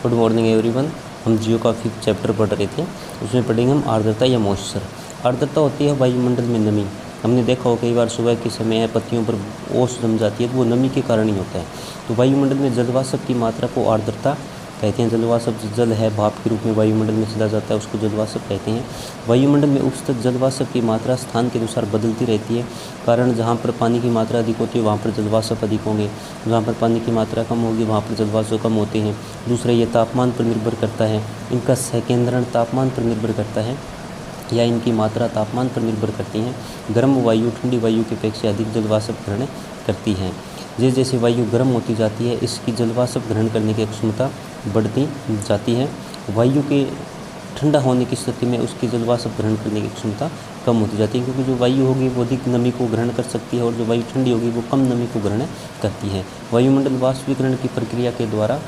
Good morning everyone. हम जियो का 5th chapter पढ़ रहे थे, उसमें पढ़ेंगे हम आर्द्रता या मॉइस्चर। आर्द्रता होती है वायुमंडल में नमी। हमने देखा हो कई बार सुबह के समय पत्तियों पर ओस जम जाती है तो वो नमी के कारण ही होता है। तो वायुमंडल में जलवाष्प की मात्रा को आर्द्रता कहते हैं। जलवाष्प जल है, भाप के रूप में वायुमंडल में चला जाता है, उसको जलवाष्प कहते हैं। वायुमंडल में उपस्थित जलवाष्प की मात्रा स्थान के अनुसार बदलती रहती है। कारण जहाँ पर पानी की मात्रा अधिक होती है वहाँ पर जलवाष्प अधिक होंगे, जहाँ पर पानी की मात्रा कम होगी वहाँ पर जलवाष्प कम होते हैं। दूसरा, ये तापमान पर निर्भर करता है। इनका संकेंद्रण तापमान पर निर्भर करता है या इनकी मात्रा तापमान पर निर्भर करती हैं। गर्म वायु ठंडी वायु की अपेक्षा अधिक जलवाष्प ग्रहण करती है। जैसे जैसे वायु गर्म होती जाती है इसकी जलवाष्प ग्रहण करने की क्षमता बढ़ती जाती है। वायु के ठंडा होने की स्थिति में उसकी जलवाष्प ग्रहण करने की क्षमता कम होती जाती है, क्योंकि जो वायु होगी वो अधिक नमी को ग्रहण कर सकती है और जो वायु ठंडी होगी वो कम नमी को ग्रहण करती है। वायुमंडल वाष्पीकरण की प्रक्रिया के द्वारा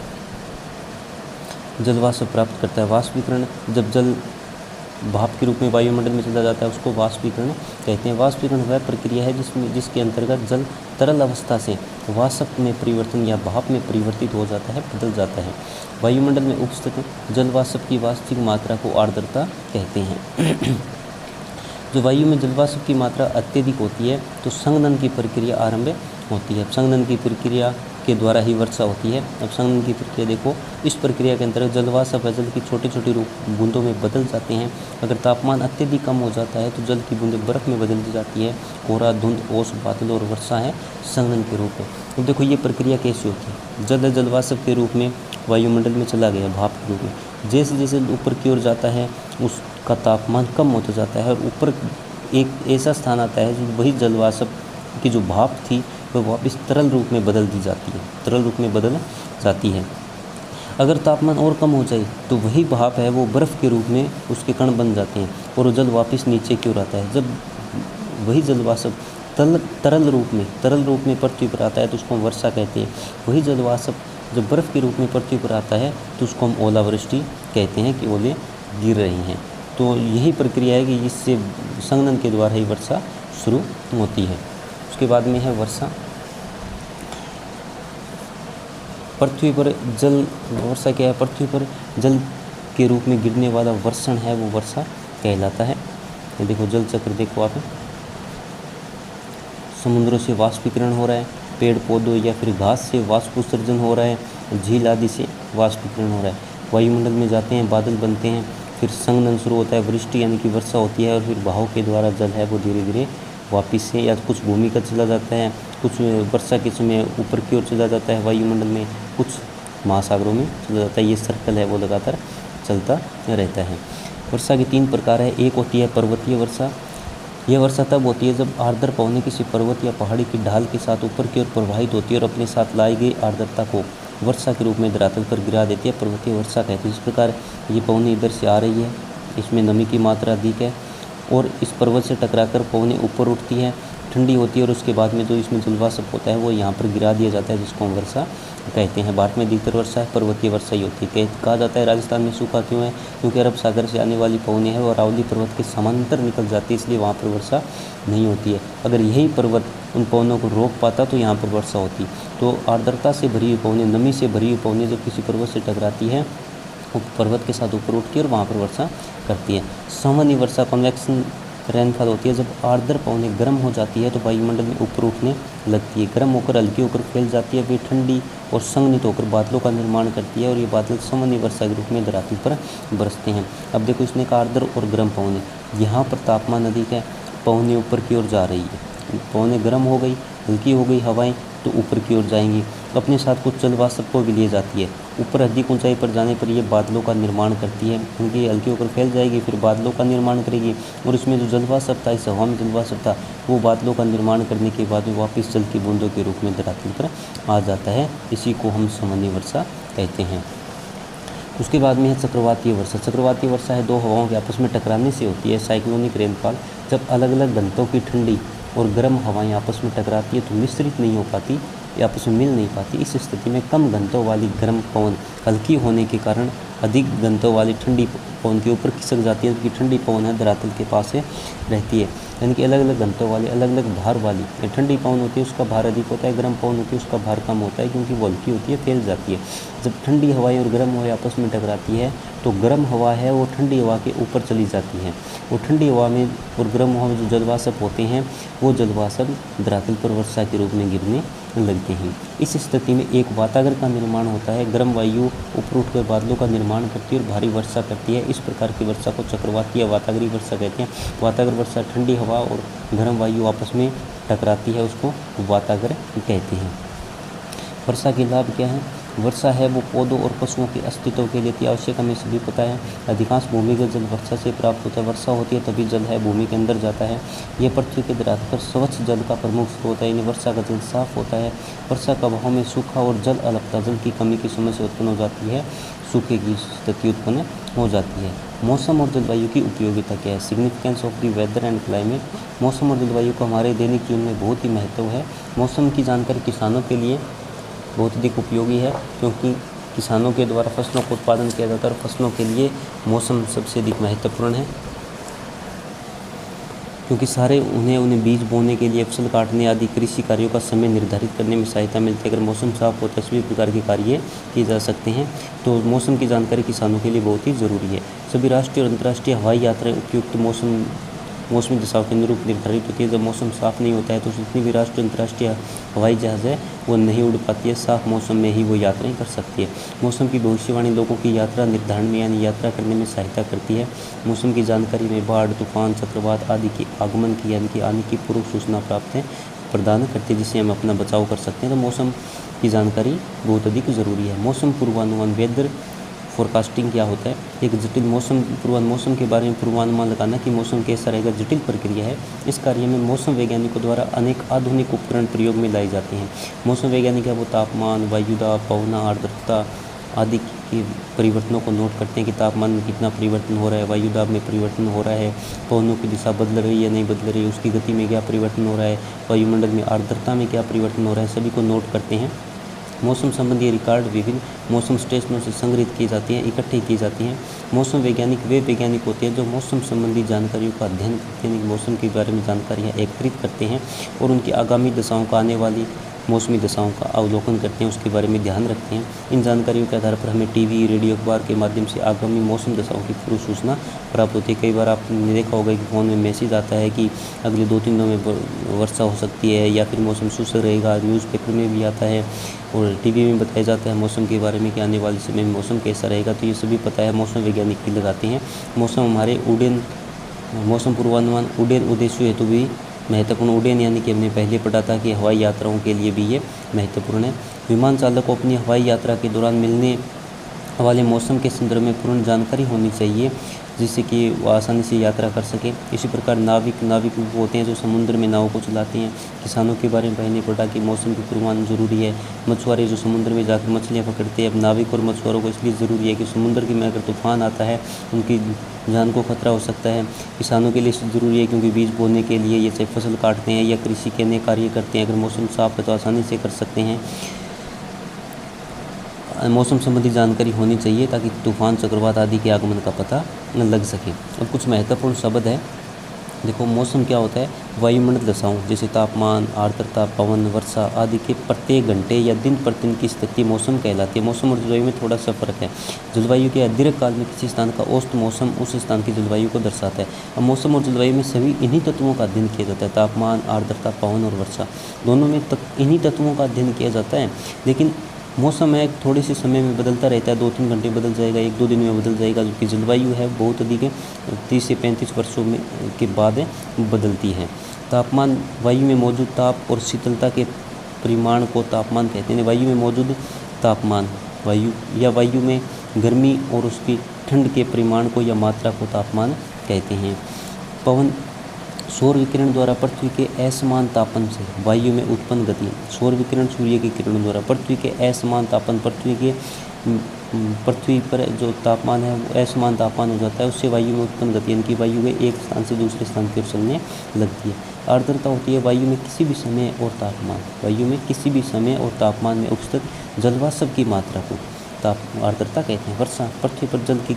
जलवाष्प प्राप्त करता है। वाष्पीकरण, जब जल भाप के रूप में वायुमंडल में चला जाता है उसको वाष्पीकरण कहते हैं। वाष्पीकरण वह प्रक्रिया है जिसके अंतर्गत जल तरल अवस्था से वाष्प में परिवर्तन या भाप में परिवर्तित हो जाता है, बदल जाता है। वायुमंडल में उपस्थित जलवाष्प की वास्तविक मात्रा को आर्द्रता कहते हैं। जो वायु में जलवाष्प की मात्रा अत्यधिक होती है तो संघनन की प्रक्रिया आरंभ होती है। संघनन की प्रक्रिया के द्वारा ही वर्षा होती है। अब संघनन की प्रक्रिया देखो, इस प्रक्रिया के अंतर्गत जलवाष्प जल की छोटी छोटी बूंदों में बदल जाते हैं। अगर तापमान अत्यधिक कम हो जाता है तो जल की बूंदें बर्फ़ में बदल दी जाती है। कोहरा, धुंध, ओस, बादल और वर्षा है संघनन के रूप में। अब देखो ये प्रक्रिया कैसी होती है। जल जलवाष्प के रूप में वायुमंडल में चला गया, भाप के रूप में। जैसे जैसे ऊपर की ओर जाता है उसका तापमान कम होता जाता है और ऊपर एक ऐसा स्थान आता है जो वही जलवाष्प की जो भाप थी वह वापस तरल रूप में बदल दी जाती है, तरल रूप में बदल जाती है। अगर तापमान और कम हो जाए तो वही भाप है वो बर्फ़ के रूप में उसके कण बन जाते हैं और वो जल वापस नीचे की ओर आता है। जब वही जलवाष्प तरल रूप में पृथ्वी पर आता है तो उसको हम वर्षा कहते हैं। वही जलवाष्प जब बर्फ़ के रूप में पृथ्वी पर आता है तो उसको हम ओलावृष्टि कहते हैं कि ओले गिर रही हैं। तो यही प्रक्रिया है कि इससे संघनन के द्वारा ही वर्षा शुरू होती है। उसके बाद में है वर्षा। पृथ्वी पर जल, वर्षा क्या है, पृथ्वी पर जल के रूप में गिरने वाला वर्षण है वो वर्षा कहलाता है। ये देखो जल चक्र देखो आप, समुद्रों से वाष्पीकरण हो रहा है, पेड़ पौधों या फिर घास से वाष्प उत्सर्जन हो रहा है, झील आदि से वाष्पीकरण हो रहा है। वायुमंडल में जाते हैं, बादल बनते हैं, फिर संघनन शुरू होता है, वृष्टि यानी कि वर्षा होती है और फिर बहाव के द्वारा जल है वो धीरे धीरे वापस से या कुछ भूमि का चला जाता है, कुछ वर्षा के समय ऊपर की ओर चला जाता है वायुमंडल में, कुछ महासागरों में चला जाता है। ये सर्कल है वो लगातार चलता रहता है। वर्षा की 3 प्रकार है। एक होती है पर्वतीय वर्षा। यह वर्षा तब होती है जब आर्द्र पवनें किसी पर्वत या पहाड़ी की ढाल के साथ ऊपर की ओर प्रवाहित होती है और अपने साथ लाई गई आर्द्रता को वर्षा के रूप में धरातल पर गिरा देती है। पर्वतीय वर्षा कहते हैं। इस प्रकार ये पवनें इधर से आ रही है, इसमें नमी की मात्रा अधिक है और इस पर्वत से टकराकर पवनें ऊपर उठती है, ठंडी होती है और उसके बाद में जो इसमें जलवाष्प होता है वो यहाँ पर गिरा दिया जाता है, जिसको हम वर्षा कहते हैं। भारत में अधिकतर वर्षा है पर्वतीय वर्षा ही होती है। कहा जाता है राजस्थान में सूखा क्यों है, क्योंकि अरब सागर से आने वाली पवनें है और अरावली पर्वत के समांतर निकल जाती है, इसलिए वहाँ पर वर्षा नहीं होती है। अगर यही पर्वत उन पवनों को रोक पाता तो यहाँ पर वर्षा होती। तो आर्द्रता से भरी हुई पवनें, नमी से भरी हुई पवनें जब किसी पर्वत से टकराती है वो पर्वत के साथ ऊपर उठती है और वहाँ पर वर्षा करती है। सामान्य वर्षा कन्वेक्शन रेनफॉल होती है। जब आर्द्र पवनें गर्म हो जाती है तो वायुमंडल में ऊपर उठने लगती है, गर्म होकर हल्की होकर फैल जाती है, वे ठंडी और संघनित होकर बादलों का निर्माण करती है और ये बादल सामान्य वर्षा के रूप में धरातल पर बरसते हैं। अब देखो इसने कहा आर्द्र और गर्म पवनें, यहाँ पर तापमान अधिक है, पवनें ऊपर की ओर जा रही है, पवनें गर्म हो गई, हल्की हो गई हवाएं तो ऊपर की ओर जाएंगी, अपने साथ कुछ जलवाष्प को भी लिए जाती है। ऊपर अधिक ऊंचाई पर जाने पर ये बादलों का निर्माण करती है, क्योंकि ये हल्की होकर फैल जाएगी, फिर बादलों का निर्माण करेगी और इसमें जो जलवाष्प था, इस हवा में जलवाष्प था, वो बादलों का निर्माण करने के बाद में वापस जल की बूंदों के रूप में धरातल पर आ जाता है। इसी को हम सामान्य वर्षा कहते हैं। उसके बाद में है चक्रवातीय वर्षा। चक्रवातीय वर्षा है 2 हवाओं के आपस में टकराने से होती है। साइक्लोनिक रेनफॉल, जब अलग अलग घंटों की ठंडी और गर्म हवाएं आपस में टकराती है तो मिश्रित नहीं हो पाती, आपस में मिल नहीं पाती। इस स्थिति में कम घनत्व वाली गर्म पवन हल्की होने के कारण अधिक घनत्व वाली ठंडी पवन के ऊपर खिसक जाती है, जबकि ठंडी पवन है धरातल के पास रहती है। यानी कि अलग अलग घनत्व वाली, अलग अलग भार वाली ठंडी पवन होती है उसका भार अधिक होता है, गर्म पवन होती है उसका भार कम होता है, क्योंकि वो हल्की होती है, फैल जाती है। जब ठंडी हवाएं और गर्म हवाएं आपस में टकराती है तो गर्म हवा है वो ठंडी हवा के ऊपर चली जाती है। वो ठंडी हवा में और गर्म हवा में जो जलवाष्प होते हैं वो जलवाष्प धरातल पर वर्षा के रूप में गिरने लगते हैं। इस स्थिति में एक वातागर का निर्माण होता है। गर्म वायु ऊपर उठकर बादलों का निर्माण करती है और भारी वर्षा करती है। इस प्रकार की वर्षा को चक्रवाती या वातागरी वर्षा कहते हैं। वातागर वर्षा ठंडी हवा और गर्म वायु आपस में टकराती है, उसको वातागर कहते हैं। वर्षा के लाभ क्या है? वर्षा है वो पौधों और पशुओं के अस्तित्व के लिए अति आवश्यक, हमें सभी पता है। अधिकांश भूमिगत जल वर्षा से प्राप्त होता है। वर्षा होती है तभी जल है भूमि के अंदर जाता है। यह पृथ्वी के धरातल पर स्वच्छ जल का प्रमुख स्रोत है, यानी वर्षा का जल साफ होता है। वर्षा का अभाव में सूखा और जल अल्पता, जल की कमी की समस्या उत्पन्न हो जाती है, सूखे की स्थिति उत्पन्न हो जाती है। मौसम और जलवायु की उपयोगिता क्या है? Significance of the weather and climate. मौसम और जलवायु का हमारे दैनिक जीवन में बहुत ही महत्व है। मौसम की जानकारी किसानों के लिए बहुत अधिक उपयोगी है, क्योंकि किसानों के द्वारा फसलों का उत्पादन किया जाता है और फसलों के लिए मौसम सबसे अधिक महत्वपूर्ण है, क्योंकि सारे उन्हें बीज बोने के लिए, फसल काटने आदि कृषि कार्यों का समय निर्धारित करने में सहायता मिलती है। अगर मौसम साफ होता है सभी प्रकार के कार्य किए जा सकते हैं, तो मौसम की जानकारी किसानों के लिए बहुत ही ज़रूरी है। सभी राष्ट्रीय और अंतर्राष्ट्रीय हवाई यात्राएं उपयुक्त मौसमी दशाओं के अनुरूप निर्धारित होती है। जब मौसम साफ नहीं होता है तो जितनी भी राष्ट्रीय अंतर्राष्ट्रीय हवाई जहाज़ है वो नहीं उड़ पाती है, साफ मौसम में ही वो यात्राएं कर सकती है। मौसम की भविष्यवाणी लोगों की यात्रा निर्धारण में यानी यात्रा करने में सहायता करती है। मौसम की जानकारी में बाढ़, तूफान, चक्रवात आदि के आगमन की यानी कि आने की पूर्व सूचना प्रदान करती है, जिससे हम अपना बचाव कर सकते हैं। तो मौसम की जानकारी बहुत अधिक ज़रूरी है। मौसम पूर्वानुमान, वेदर फोरकास्टिंग क्या होता है? एक जटिल मौसम के बारे में पूर्वानुमान लगाना कि मौसम कैसा रहेगा जटिल प्रक्रिया है। इस कार्य में मौसम वैज्ञानिकों द्वारा अनेक आधुनिक उपकरण प्रयोग में लाए जाते हैं। मौसम वैज्ञानिक है वो तापमान, वायुदाब, पवन, आर्द्रता आदि के परिवर्तनों को नोट करते हैं कि तापमान में कितना परिवर्तन हो रहा है, वायुदाब में परिवर्तन हो रहा है, पवनों की दिशा बदल रही है या नहीं बदल रही है, उसकी गति में क्या परिवर्तन हो रहा है, वायुमंडल में आर्द्रता में क्या परिवर्तन हो रहा है, सभी को नोट करते हैं। मौसम संबंधी रिकॉर्ड विभिन्न मौसम स्टेशनों से संग्रहित की जाती हैं, इकट्ठे की जाती हैं। मौसम वैज्ञानिक वे वैज्ञानिक होते हैं जो मौसम संबंधी जानकारियों का अध्ययन करते हैं, मौसम के बारे में जानकारियाँ एकत्रित करते हैं और उनकी आगामी दशाओं का, आने वाली मौसमी दशाओं का अवलोकन करते हैं, उसके बारे में ध्यान रखते हैं। इन जानकारियों के आधार पर हमें टीवी, रेडियो, अखबार के माध्यम से आगामी मौसम दशाओं की पूर्व सूचना प्राप्त होती है। कई बार आपने देखा होगा कि फ़ोन में मैसेज आता है कि अगले 2-3 दिनों में वर्षा हो सकती है या फिर मौसम शुष्क रहेगा। न्यूज़पेपर में भी आता है और टीवी में बताया जाता है मौसम के बारे में कि आने वाले समय में मौसम कैसा रहेगा। तो ये सभी पता है, मौसम वैज्ञानिक ही लगाते हैं। मौसम पूर्वानुमान उड्डयन उद्देश्यों हेतु भी महत्वपूर्ण। उड्डयन यानी कि हमने पहले पढ़ा था कि हवाई यात्राओं के लिए भी ये महत्वपूर्ण है। विमान चालक को अपनी हवाई यात्रा के दौरान मिलने वाले मौसम के संदर्भ में पूर्ण जानकारी होनी चाहिए, जिससे कि वो आसानी से यात्रा कर सके। इसी प्रकार नाविक वो होते हैं जो समुद्र में नाव को चलाते हैं। किसानों के बारे में पहले पढ़ा कि मौसम की पूर्वानुमान जरूरी है। मछुआरे जो समुद्र में जाकर मछलियाँ पकड़ते हैं। अब नाविक और मछुआरों को इसलिए ज़रूरी है कि समुद्र में अगर तूफान आता है उनकी जान को खतरा हो सकता है। किसानों के लिए ज़रूरी है क्योंकि बीज बोने के लिए ये चाहे फसल काटते हैं या कृषि के अन्य कार्य करते हैं, अगर मौसम साफ है तो आसानी से कर सकते हैं। मौसम संबंधी जानकारी होनी चाहिए ताकि तूफान, चक्रवात आदि के आगमन का पता लग सके। और कुछ महत्वपूर्ण शब्द है, देखो मौसम क्या होता है? वायुमंडल दशाओं जैसे तापमान, आर्द्रता, पवन, वर्षा आदि के प्रत्येक घंटे या दिन प्रतिदिन की स्थिति मौसम कहलाती है। मौसम और जलवायु में थोड़ा सा फर्क है। जलवायु के दीर्घ काल में किसी स्थान का औसत मौसम उस स्थान की जलवायु को दर्शाता है। अब मौसम और जलवायु में सभी इन्हीं तत्वों का अध्ययन किया जाता है। तापमान, आर्द्रता, पवन और वर्षा दोनों में इन्हीं तत्वों का अध्ययन किया जाता है। लेकिन मौसम है थोड़े से समय में बदलता रहता है, 2-3 घंटे बदल जाएगा, 1-2 दिन में बदल जाएगा, जबकि जलवायु है बहुत अधिक है, 30 से 35 वर्षों में के बाद बदलती है। तापमान, वायु में मौजूद ताप और शीतलता के परिमाण को तापमान कहते हैं। वायु में मौजूद तापमान, वायु में गर्मी और उसकी ठंड के परिमाण को या मात्रा को तापमान कहते हैं। पवन, सौर विकिरण द्वारा पृथ्वी के असमान तापन से वायु में उत्पन्न गति। सौर विकिरण सूर्य के किरणों द्वारा पृथ्वी के असमान तापन, पृथ्वी पर जो तापमान है वो असमान तापमान हो जाता है, उससे वायु में उत्पन्न गति यानी कि वायु में एक स्थान से दूसरे स्थान की ओर चलने लगती है। आर्द्रता होती है वायु में किसी भी समय और तापमान में उपस्थित जलवाष्प की मात्रा को आर्द्रता कहते हैं। वर्षा, पृथ्वी पर जल की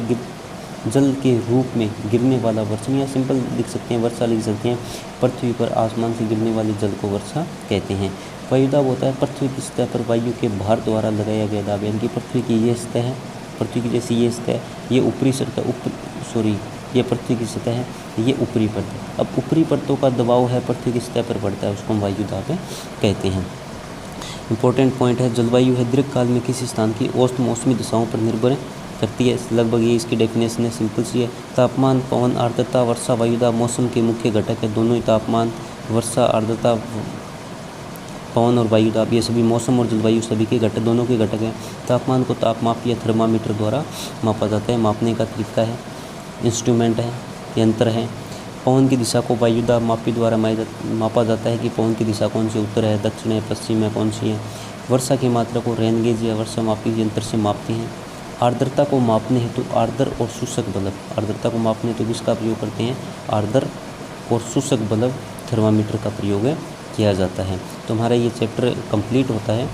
जल के रूप में गिरने वाला वर्षा, या सिंपल लिख सकते हैं वर्षा लिख सकते हैं। पृथ्वी पर आसमान से गिरने वाले जल को वर्षा कहते हैं। वायुदाब होता है पृथ्वी की सतह पर वायु के भार द्वारा लगाया गया दाब, यानी कि पृथ्वी की ये सतह है, पृथ्वी की जैसी ये सतह है, ये ऊपरी सतह ये पृथ्वी की सतह है, ये ऊपरी परत है। अब ऊपरी परतों का दबाव है पृथ्वी की सतह पर पड़ता है, उसको हम वायुदाब कहते हैं। इंपॉर्टेंट पॉइंट है, जलवायु है दीर्घकाल में किसी स्थान की औसत मौसमी दशाओं पर निर्भर करती है। लगभग ये इसकी डेफिनेशन है, सिंपल सी है। तापमान, पवन, आर्द्रता, वर्षा, वायुदाब मौसम के मुख्य घटक है। दोनों ही तापमान, वर्षा, आर्द्रता, पवन और वायुदाब ये सभी मौसम और जलवायु सभी के घटक, दोनों के घटक हैं। तापमान को तापमाप या थर्मामीटर द्वारा मापा जाता है, मापने का तरीका है, इंस्ट्रूमेंट है, यंत्र है। पवन की दिशा को वायुदाब मापी द्वारा मापा जाता है कि पवन की दिशा कौन सी, उत्तर है, दक्षिण है, पश्चिम है, कौन सी है। वर्षा की मात्रा को रेन गेज या वर्षा मापी यंत्र से मापते हैं। आर्द्रता को मापने हेतु आर्द्र और शुष्क बल्ब, आर्द्रता को मापने हेतु किसका प्रयोग करते हैं, आर्द्र और शुष्क बल्ब थर्मामीटर का प्रयोग किया जाता है। तो हमारा ये चैप्टर कंप्लीट होता है।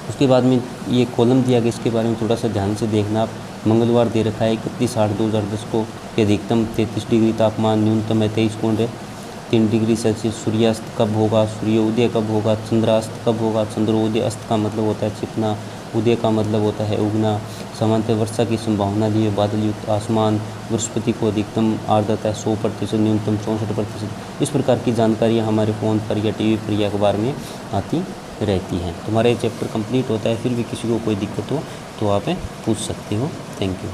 उसके बाद में ये कॉलम दिया गया, इसके बारे में थोड़ा सा ध्यान से देखना आप। मंगलवार दे रखा है 31/8/2010 को कि अधिकतम 33 डिग्री तापमान, न्यूनतम है 23 डिग्री सेल्सियस। सूर्यास्त कब होगा, सूर्योदय कब होगा, चंद्रास्त कब होगा। चंद्रोदय, अस्त का मतलब होता है छिपना, उदय का मतलब होता है उगना। सामान्यतः वर्षा की संभावना दी है, बादल युक्त आसमान। बृहस्पति को अधिकतम आर्द्रता 100%, न्यूनतम 64%। इस प्रकार की जानकारियाँ हमारे फ़ोन पर या टीवी पर या अखबार में आती रहती हैं। तुम्हारा ये चैप्टर कंप्लीट होता है। फिर भी किसी को कोई दिक्कत हो तो आप पूछ सकते हो। Thank you.